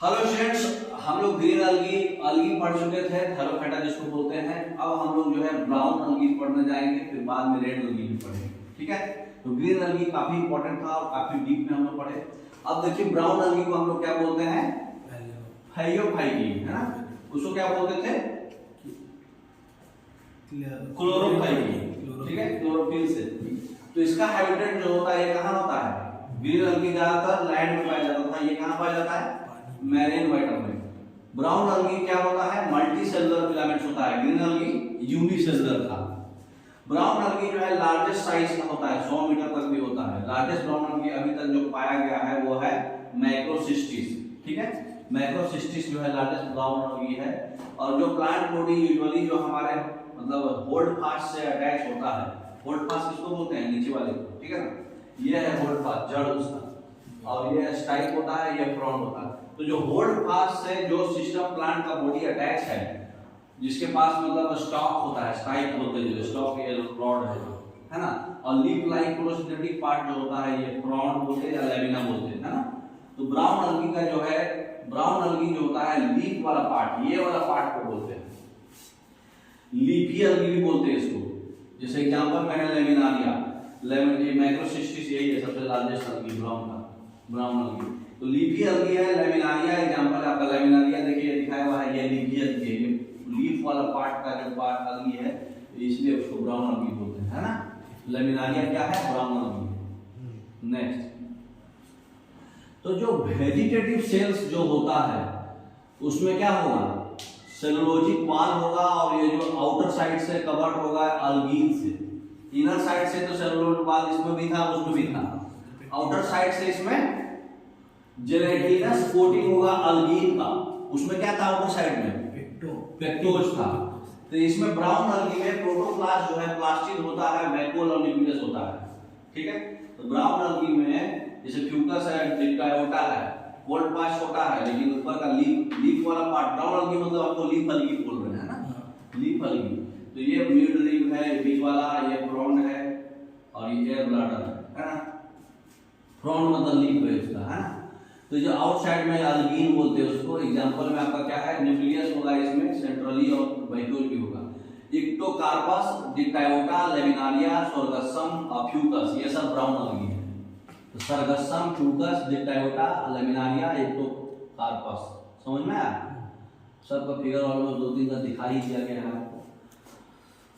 Hello students, हम लोग green अलगी अलगी पढ़ चुके थे, थैलोफाइटा जिसको बोलते हैं। अब हम लोग जो है ब्राउन अलगी पढ़ने जाएंगे, फिर बाद में रेड अलगी भी पढ़ेंगे। ठीक है, तो ग्रीन अलगी काफी इंपॉर्टेंट था और काफी डीप में हम लोग पढ़े। अब देखिए ब्राउन अलगी को हम लोग क्या बोलते हैं, फाइयोफाइटी, है ना। उसको क्या बोलते थे, क्लोरोफाइटी। ठीक है, क्लोरोफिल से। तो इसका हैबिटेट जो होता है ये कहाँ होता है, ग्रीन अलगी ज्यादातर लैंड में पाया जाता था, ये कहाँ पाया जाता है, मैरीन वाटर में। ब्राउन अलगी क्या होता है, मल्टी सेलुलर फिलामेंट्स होता है, ग्रीन अलगी यूनिसेलुलर था। ब्राउन अलगी जो है लार्जेस्ट साइज का होता है, 100 मीटर तक भी होता है। लार्जेस्ट ब्राउन अलगी अभी तक जो पाया गया है वो है मैक्रोसिस्टिस। ठीक है, मैक्रोसिस्टिस जो है लार्जेस्ट ब्राउन अलगी है। और जो प्लांट बॉडी यूजुअली जो हमारे मतलब होल्ड फास्ट से अटैच होता है, होल्ड फास्ट किसको बोलते हैं, नीचे वाले को। ठीक है ना, ये है होल्ड फास्ट, जड़ उसका, और ये स्टाइक होता है, ये फ्रॉन्ट होता है। तो जो होल्ड फास्ट से जो सिस्टम प्लांट का बॉडी अटैच है, जिसके पास मतलब स्टॉक होता है, स्टाइक बोलते हैं, जो स्टॉक ये रॉड है ना। और लीफ लाइक प्रोसिनेटिक पार्ट जो होता है ये फ्रॉन्ट बोलते हैं या लेमिना बोलते हैं, है ना। तो ब्राउन अलगी का जो है, ब्राउन अलगी जो होता है लीफ वाला पार्ट, ये वाला पार्ट को बोलते हैं लीफी अलगी भी बोलते हैं इसको। जैसे एग्जांपल में है लेमिनारिया, लेमिन मैक्रोसिस्टिस यही है सबसे लार्जेस्ट अलगी ब्राउन का, ब्राउन अलगी। तो लीफी अलगी है, लेमिनारिया एग्जांपल आपका लेमिनारिया देखिए दिखाया हुआ है, ये लीफी अलगी है, ये लीफ वाला पार्ट का जो पार्ट अलगी है, इसलिए उसको ब्राउन अलगी बोलते हैं, है ना। लेमिनारिया क्या है, ब्राउन अलगी। नेक्स्ट, तो जो वेजिटेटिव सेल्स जो होता है उसमें क्या होगा, सेलुलोजिक वॉल होगा, और ये जो आउटर साइड से कवर्ड होगा अल्गीन से। इनर साइड से तो सेलुलोज वॉल इसमें भी था, उसमें भी था। आउटर साइड से इसमें जेलेटिनस कोटिंग होगा अल्गीन का, उसमें क्या था आउटर साइड में, पेक्टोज था। तो इसमें ब्राउन अलगी में प्रोटोप्लास्ट जो है प्लास्टिड होता है, वैक्यूल और न्यूक्लियस होता है। ठीक है, तो ब्राउन अलगी में जैसे फ्यूकस है, डिकायोटा है, होल्ड पार्ट छोटा है, लेकिन ऊपर का लीफ वाला पार्ट, ब्राउन अलगी मतलब आपको लीफ अलगी बोल रहे हैं ना, लीफ अलगी। तो ये मिड लीफ है, बीच वाला ये फ्रॉन्ट है, और ये एयर ब्लैडर है ना। फ्रॉन्ट मतलब लीफ है उसका, है ना। तो जो आउटसाइड में अल्गीन बोलते हैं उसको। एग्जांपल में आपका क्या है, न्यूक्लियस होगा इसमें सेंट्रली और वैक्यूल भी होगा। इक्टोकार्पस, डिकायोटा, लेमिनारिया, सोरगसम, फ्यूकस, ये सब ब्राउन अलगी है। तो सरगसम, फ्यूकस, डिकायोटा, लेमिनारिया, इक्टोकार्पस, समझ में आया। सबका फिगर ऑलमोस्ट 2-3 का दिखा ही दिया गया है आपको।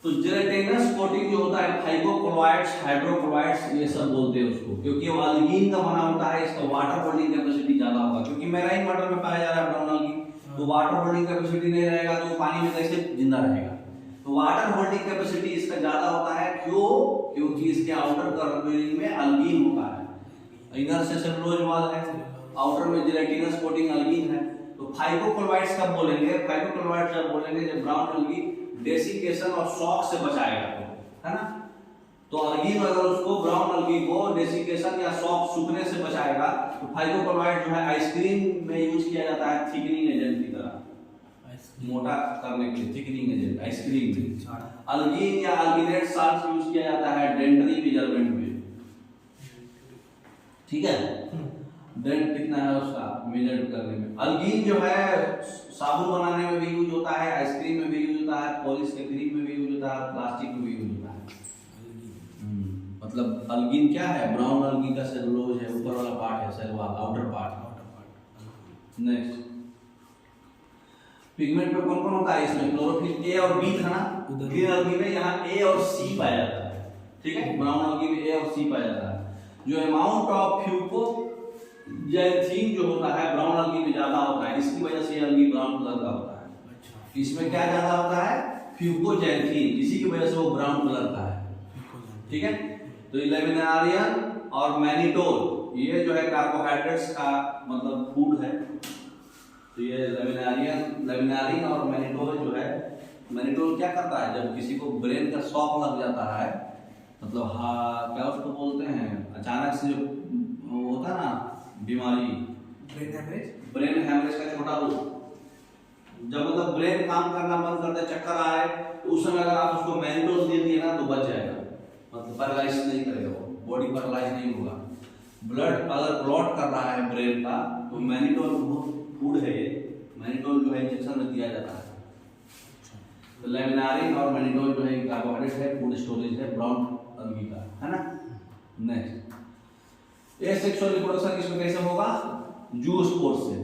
तो जेलेटिनस कोटिंग जो होता है, फाइब्रोक्लोराइड्स, हाइड्रोक्लोराइड्स, ये सब बोलते हैं उसको, क्योंकि वो अल्गीन का बना होता है। इसका वाटर होल्डिंग कैपेसिटी ज्यादा होगा, क्योंकि मैराइन वाटर में पाया जा रहा है ब्राउन अलगी, तो वाटर होल्डिंग कैपेसिटी नहीं रहेगा तो पानी में कैसे जिंदा रहेगा। तो वाटर होल्डिंग कैपेसिटी इसका ज्यादा होता है, क्यों, क्योंकि इसके आउटर कवरिंग में अल्गीन होता है। इनर से सेलुलोज वॉल है, आउटर में जेलेटिनस कोटिंग अल्गीन है। तो फाइब्रोक्लोराइड्स कब बोलेंगे, फाइब्रोक्लोराइड्स जब बोलेंगे जब ब्राउन अलगी डेसिकेशन और शॉक से बचाएगा, है ना। तो अल्गीन अगर उसको, ब्राउन अलगी को डेसिकेशन या शॉक सूखने से बचाएगा, तो फाइब्रोक्लोराइड जो है आइसक्रीम में यूज किया जाता है थिकनिंग एजेंट की तरह, मोटा करने के लिए थिकनिंग एजेंट आइसक्रीम में। अल्गीन या अल्गिनेट साल्ट यूज किया जाता है डेंटरी मेजरमेंट में। ठीक है, डेंट कितना है उसका मेजर करने में। अल्गीन जो है साबुन बनाने में भी यूज होता है, आइसक्रीम में भी यूज होता है, पॉलिश के क्रीम में भी यूज होता है, प्लास्टिक में भी यूज होता है। मतलब अल्गीन क्या है, ब्राउन अलगी का सेलुलोज है, ऊपर वाला पार्ट है cell wall, outer part. Next, pigment में कौन कौन होता है इसमें, क्लोरोफिल ए और बी था ना। ग्रीन अलगी में यहाँ ए और सी पाया जाता है। ठीक है, ब्राउन अलगी में ए और सी पाया जाता है। जो अमाउंट ऑफ फ्यूको जैंथीन जो होता है ब्राउन अलगी में ज्यादा होता है, इसकी वजह से अलगी ब्राउन कलर का होता है। इसमें क्या ज्यादा होता है, फ्यूकोजैंथीन, इसी की वजह से वो ब्राउन कलर का है। ठीक है, तो लेमिनारियन और मैनिटोल, ये जो है कार्बोहाइड्रेट्स का मतलब फूड है। तो ये लेमिनारिन और मैनिटोल जो है, मैनिटोल क्या करता है, जब किसी को ब्रेन का शॉक लग जाता है, मतलब हाँ क्या उसको बोलते हैं, अचानक से जो होता है ना बीमारी, ब्रेन हैमरेज का छोटा रूप, जब मतलब ब्रेन काम करना बंद कर दे, चक्कर आए, तो उस समय अगर आप उसको मैनिटोल दे दिए ना तो बच जाएगा, मतलब पैरालाइज नहीं करेगा, वो बॉडी पैरालाइज नहीं होगा। ब्लड अगर क्लॉट कर रहा है ब्रेन का, तो मैनिटोल फूड मैनिटोल जो है इंजेक्शन में दिया जाता है। तो लेमिनारिन और मैनिटोल जो है कार्बोहाइड्रेट है, फूड स्टोरेज है ब्राउन अलगी का, है ना। नेक्स्ट ये सेक्सुअल रिप्रोडक्शन इसमें कैसे होगा, जूस्पोर से,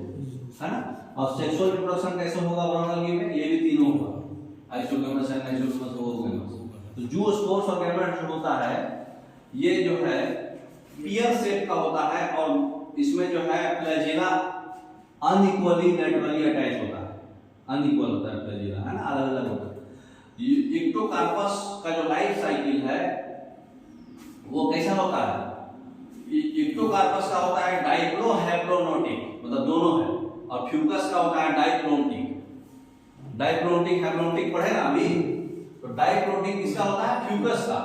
है ना। और सेक्सुअल रिप्रोडक्शन कैसे होगा ब्राउन अलगी में, ये भी तीनों होगा, आइसोगेमस है, नाइसोगेमस, ओगेमस। तो जूस्पोर्स और गैमेट्स जो होता है ये जो है पियर शेप का होता है और इसमें जो है फ्लैजेला अनइक्वली लेटरली अटैच होता है, अनइक्वल होता है फ्लैजेला, है ना, अलग अलग होता है। इक्टोकार्पस का जो लाइफ साइकिल है वो कैसा होता है, इक्टोकार्पस का होता है डाइप्लोहैप्लोनोटिक, मतलब दोनों है, और फ्यूकस का होता है डाइप्लोनोटिक। डाइप्लोनोटिक हैप्लोनोटिक पढ़े ना अभी, तो डाइप्लोनोटिक किसका होता है, फ्यूकस का,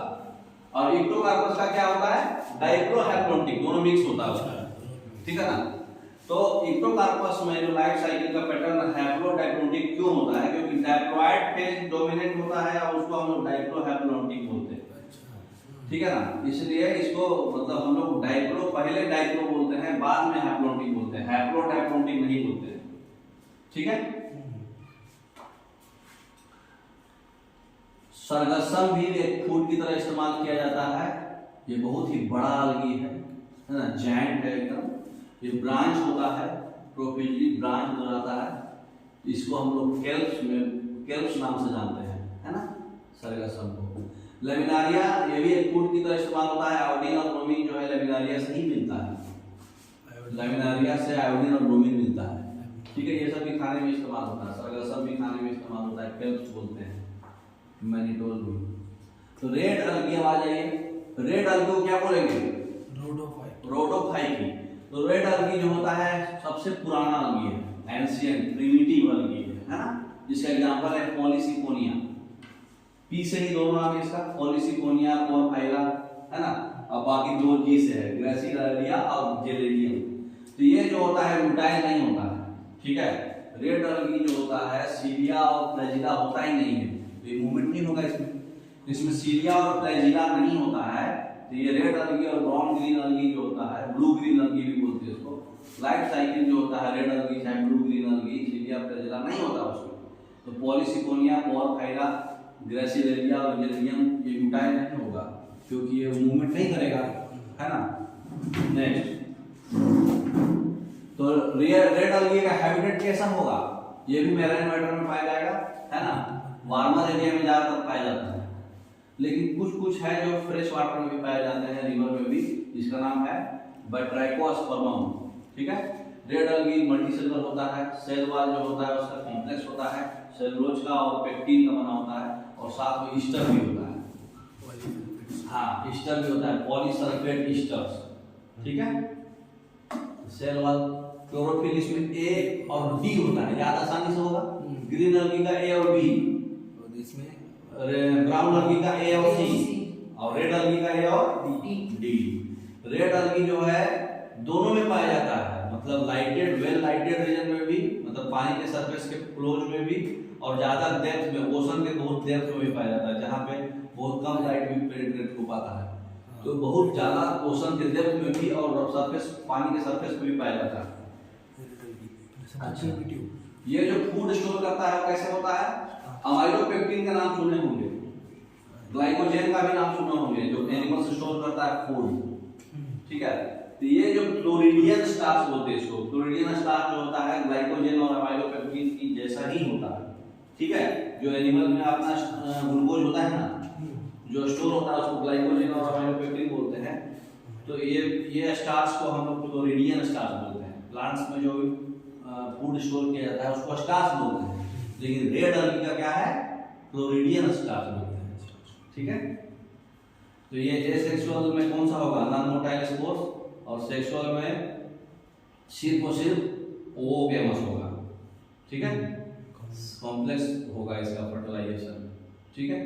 और इक्टोकार्पस का क्या होता है, डाइप्लोहैप्लोनोटिक, दोनों मिक्स होता है उसका, ठीक है ना। तो इक्टोकार्पस में जो लाइफ साइकिल का पैटर्न हैप्लोडाइप्लोनोटिक क्यों होता है, क्योंकि डाइप्लॉइड फेज डोमिनेंट होता है और उसको हम लोग डाइप्लोहैप्लोनोटिक बोलते हैं, ठीक है ना। इसलिए इसको मतलब हम लोग डाइप्लो, पहले डाइप्लो बोलते हैं, बाद में हैप्लोनोटिक बोलते हैं, हैप्लोडाइप्लोनोटिक नहीं बोलते हैं, ठीक है। सरगसम भी एक फूड की तरह इस्तेमाल किया जाता है, ये बहुत ही बड़ा अलगी है ना, जायंट है एकदम। ये ब्रांच होता है, प्रोफिजली ब्रांच हो जाता है, इसको हम लोग केल्प्स में, केल्प्स नाम से जानते हैं, है ना, सरगसम को। लेमिनारिया ये भी एक फूड की तरह इस्तेमाल होता है, आयोडीन और ब्रोमीन जो है लेमिनारिया से ही मिलता है, लेमिनारिया से आयोडीन और ब्रोमीन मिलता है, ठीक है। ये सब भी खाने में इस्तेमाल होता है, सरगसम भी खाने में इस्तेमाल होता है, केल्प्स बोलते हैं, मैनिटोल भी। तो रेड अलगी अब आ जाइए, रेड अलगी को क्या बोलेंगे, रोडोफाइटी। तो रेड अलगी जो होता है सबसे पुराना अलगी है, एंशिएंट प्रिमिटिव अलगी है ना। जिसका एग्जांपल है पॉलीसिकोनिया, पी से ही दोनों नाम है इसका, पॉलीसिकोनिया पोरफाइला, है ना, और बाकी दो जी से है, ग्रेसिलारिया और जेलेडियम। तो ये जो होता है म्यूटाइल नहीं होता है, ठीक है। रेड अलगी जो होता है सीलिया और फ्लैजिला होता ही नहीं है, ये मूवमेंट नहीं होगा इसमें, इसमें सीलिया और फ्लैजिला नहीं होता है। तो ये रेड अलगी और ब्राउन ग्रीन अलगी जो होता है, ब्लू ग्रीन अलगी भी बोलते हैं इसको, लाइफ साइकिल जो होता है रेड अलगी चाहे ब्लू ग्रीन अलगी, सीलिया फ्लैजिला नहीं होता उसमें। तो पॉलीसिकोनिया पोरफाइला ग्रेसिलेरिया और जेलेडियम ये म्यूटाइल नहीं होगा क्योंकि ये मूवमेंट नहीं करेगा, है ना। नेक्स्ट तो रेड अलगी का हैबिटेट कैसा होगा, ये भी मैरीन वाटर में पाया जाएगा, है ना, वार्मर एरिया में ज्यादातर पाया जाता है, लेकिन कुछ है जो फ्रेश वाटर में भी पाए जाते हैं, रिवर में भी, जिसका नाम है बैट्राइकोस्पर्मम, ठीक है। रेड अलगी मल्टीसेलुलर होता है, सेल वॉल जो होता है उसका कॉम्प्लेक्स होता है, सेलुलोज का और पेक्टिन का बना होता है, और साथ में ईस्टर भी होता है, हाँ ईस्टर भी होता है, पॉलीसल्फेट ईस्टर्स, ठीक है। सेल वॉल क्लोरोफिल इसमें ए और डी होता है, याद आसानी से होगा, ग्रीन अलगी का ए और बी, इसमें ब्राउन अलगी का ए और सी, और रेड अलगी का ए और डी। रेड अलगी जो है दोनों में पाया जाता है, मतलब लाइटेड, वेल लाइटेड रीजन में भी, मतलब पानी के सरफेस के क्लोज में भी, और ज्यादा डेप्थ में, ओशन के बहुत डेप्थ में भी पाया जाता है, जहाँ पे बहुत कम लाइट भी पेनिट्रेट हो पाता है। तो बहुत ज्यादा ओशन के डेप्थ में भी और सरफेस, पानी के सरफेस पे भी पाया जाता है। अच्छा, ये जो फूड स्टोर करता है कैसे होता है, अमाइलोपेक्टिन का नाम सुने होंगे, ग्लाइकोजेन का भी नाम सुने होंगे, जो एनिमल्स स्टोर करता है फूड, ठीक है। तो ये जो क्लोरिडियन स्टार्च बोलते हैं इसको, क्लोरिडियन स्टार्च जो होता है ग्लाइकोजेन और अमाइलोपेक्टिन की जैसा ही होता है, ठीक है। जो एनिमल में अपना ग्लूकोज होता है ना, जो स्टोर होता है उसको ग्लाइकोजेन और अमाइलोपेक्टिन बोलते हैं। तो ये स्टार्च को हम लोग क्लोरिडियन स्टार्च बोलते हैं। प्लांट्स में जो फूड स्टोर किया जाता है उसको स्टार्च बोलते हैं, लेकिन रेड अलगी का क्या है, क्लोरिडियन स्टार्च बोलते हैं, ठीक है। तो ये एसेक्सुअल में कौन सा होगा, नॉन मोटाइल स्पोर्स, और सेक्सुअल में सिर्फ और सिर्फ ओगेमस होगा, ठीक है, कॉम्प्लेक्स होगा इसका फर्टिलाइजेशन, ठीक है।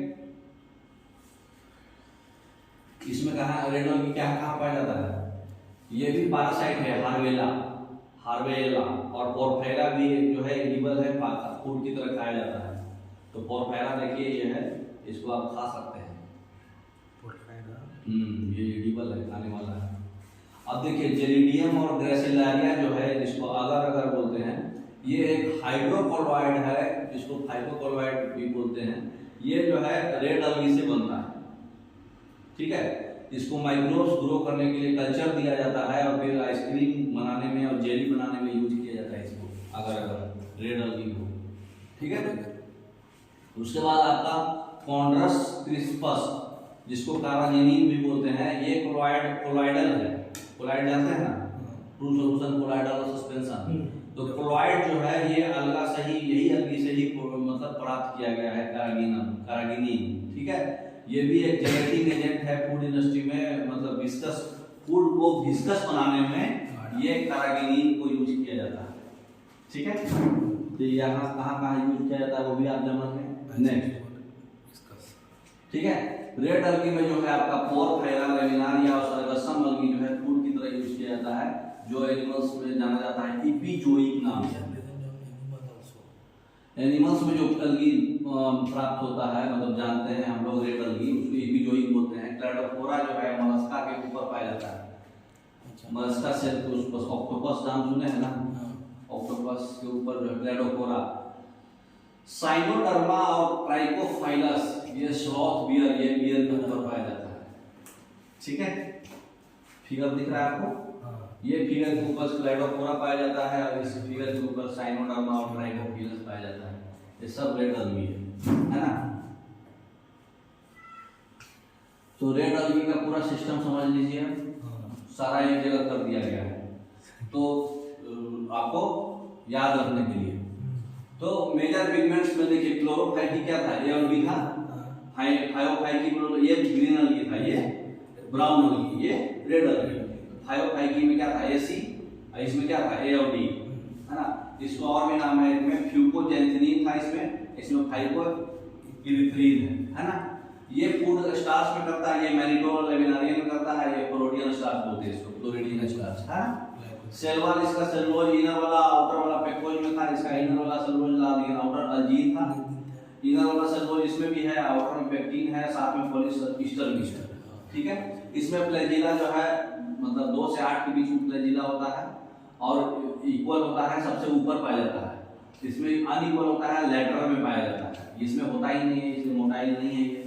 इसमें कहा रेड अलगी क्या कहाँ पाया जाता है, ये भी पैरासाइट है, हार्वेला और पोरफाइरा भी जो है एडिबल है, फूड की तरह खाया जाता है। तो पोरफाइरा देखिए ये है, इसको आप खा सकते हैं, ये एडिबल है, खाने वाला है। अब देखिए जेलिडियम और ग्रेसिलारिया जो है, जिसको अगर बोलते हैं, ये एक हाइड्रोकोलोइड है जिसको फाइब्रोकोलोइड भी बोलते हैं। ये जो है रेड अलगी से बनता है, ठीक है। इसको माइक्रोब्स ग्रो करने के लिए कल्चर दिया जाता है और फिर आइसक्रीम बनाने में और जेली बनाने में यूज किया जाता है इसको, अगर रेड अलगी को, ठीक है। उसके बाद आपका कॉन्ड्रस क्रिस्पस जिसको कार्बानिन भी बोलते हैं, ये कोलॉइडल है। कोलॉइड जानते हैं ना, टू सॉल्यूशन कोलॉइडल सस्पेंशन। तो कोलॉइड जो है ये अलगा से ही, यही अलगी से ही मतलब प्राप्त किया गया है, कार्बानिन, ठीक है। ये भी एक जेनेटिक एजेंट है फूड इंडस्ट्री में, मतलब विस्कस, फूड को विस्कस बनाने में ये कार्बानिन को यूज किया जाता है, ठीक है। तो यहाँ कहाँ यूज किया जाता है वो भी आप जान लें। नेक्स्ट, ठीक है। रेड अलगी में जो है आपका पोरफाइरा लेमिनार या सरगसम अलगी जो है फूड की तरह यूज किया जाता है, जो एनिमल्स में जाना जाता है इपीजोइक नाम से। एनिमल्स में जो अलगी प्राप्त होता है, मतलब जानते हैं हम लोग रेड अलगी, उसको इपीजोइक बोलते हैं। क्लैडोफोरा जो है मोलस्का के ऊपर पाया जाता है। मोलस्का सेल के उस ऑक्टोपस नाम सुने हैं ना, ऑक्टोपस के ऊपर जो है क्लैडोफोरा। साइनोडर्मा और ट्राइकोफाइलस ये स्लॉथ बियर, ये बियर के ऊपर पाया जाता है, ठीक है। फिगर दिख रहा है आपको, ये फिगर के ऊपर क्लैडोफोरा पाया जाता है और इस फिगर के ऊपर साइनोडर्मा और ट्राइकोफाइलस पाया जाता है। ये सब रेड अलगी है ना। तो रेड अलगी का पूरा सिस्टम समझ लीजिए, सारा एक जगह कर दिया गया है तो आपको याद रखने के लिए। तो मेजर पिगमेंट्स में देखिए, क्लोरोफाइटी क्या था, ए और बी था। फाइओफाइटी ये ग्रीन अलगी था, ये ब्राउन अलगी, ये रेड अलगी। फाइओफाइटी में क्या था, एसी, इसमें क्या था, ए और डी, है ना। इसको और भी नाम है, इसमें फ्यूकोजेंथिनिन था, इसमें फाइकोइरिथ्रिन है ना। ये फूड स्टार्च में करता है, ये मैनिटोल लेमिनारियम में करता है, ये फ्लोरिडियन स्टार्च बोलते हैं इसको, फ्लोरिडियन स्टार्च है। सेल वॉल इसका सेलुलोज इनर वाला, आउटर वाला पेक्टोज में था, इसका इनर वाला सेलुलोज ला दिया, आउटर अल्जीन था। इनर वाला सेलुलोज इसमें भी है, आउटर में पेक्टिन है, साथ में पॉलीएस्टर भी है, ठीक है। इसमें फ्लैजिला जो है मतलब 2 से 8 के बीच में फ्लैजिला होता है और इक्वल होता है, सबसे ऊपर पाया जाता है। इसमें अनइक्वल होता है, लेटरल में पाया जाता है, इसमें होता ही नहीं है, इसमें मोटाइल नहीं है। ये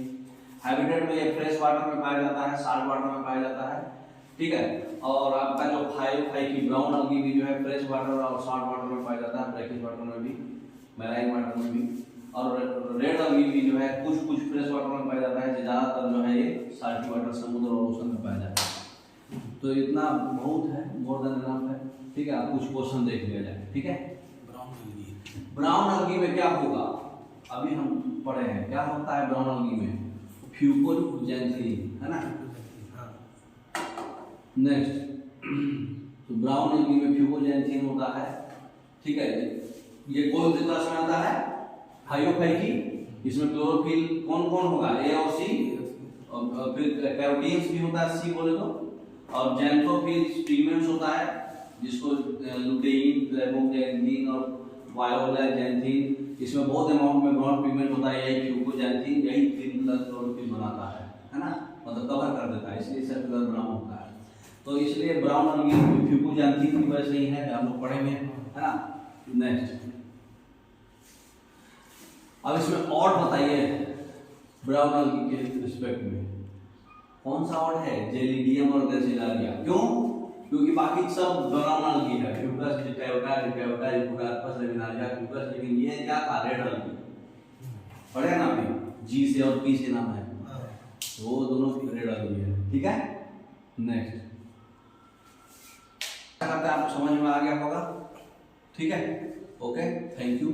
हैबिटेट में ये फ्रेश वाटर में पाया जाता है, साल्ट वाटर में पाया जाता है, ठीक है। और आपका जो फाइकी ब्राउन अलगी भी जो है फ्रेश वाटर और साल्ट वाटर में पाया जाता है, ब्रैकिश वाटर में भी, मैराइन वाटर में भी। और रेड अलगी भी जो है कुछ फ्रेश वाटर में पाया जाता है, ज्यादातर जो है ये साल्टी वाटर, समुद्र और ओशन में पाया जाता है। तो इतना बहुत है, मोर देन इनफ है, ठीक है। आप कुछ क्वेश्चन देख लिया जाए, ठीक है। ब्राउन अलगी में क्या होगा, अभी हम पढ़े हैं क्या होता है ब्राउन अलगी में, फ्यूकोजेंथिन है ना। नेक्स्ट, तो ब्राउन अलगी में फ्यूकोजेंथिन होता है, ठीक है। ये कौन सी क्लास में आता है, फाइओफाइटी। इसमें क्लोरोफिल कौन कौन होगा, ए और सी, और फिर कैरोटीन्स भी होता है, सी बोले तो। और जैंथोफिल्स पिगमेंट्स होता है, जिसको लुटेइन, फ्लेवोजेंथिन और वायोलेजेंथिन, इसमें बहुत अमाउंट में ब्राउन पिगमेंट होता है, यही फ्यूकोजेंथिन, यही क्लोरोफिल बनाता है ना, मतलब कवर कर देता है, इसलिए इसका कलर ब्राउन होता है। तो इसलिए ब्राउन अलगी फ्यूकोजेंथिन की वजह से ही है, हम लोग पढ़े में है ना। नेक्स्ट, अब इसमें और बताइए ब्राउन अलगी के रिस्पेक्ट में कौन सा और है, जेलिडियम और ग्रेसिलारिया। क्यों, क्योंकि बाकी सब ब्राउन अलगी है, फ्यूकस, डिकैयोटा, रिपुडार्पस, लेमिनारिया, फ्यूकस, लेकिन ये क्या था, रेड अलगी। पढ़े ना अभी, जी से और पी से नाम है, वो दोनों रेड अलगी है, ठीक है। नेक्स्ट, आपको समझ में आ गया होगा, ठीक है। Okay, thank you.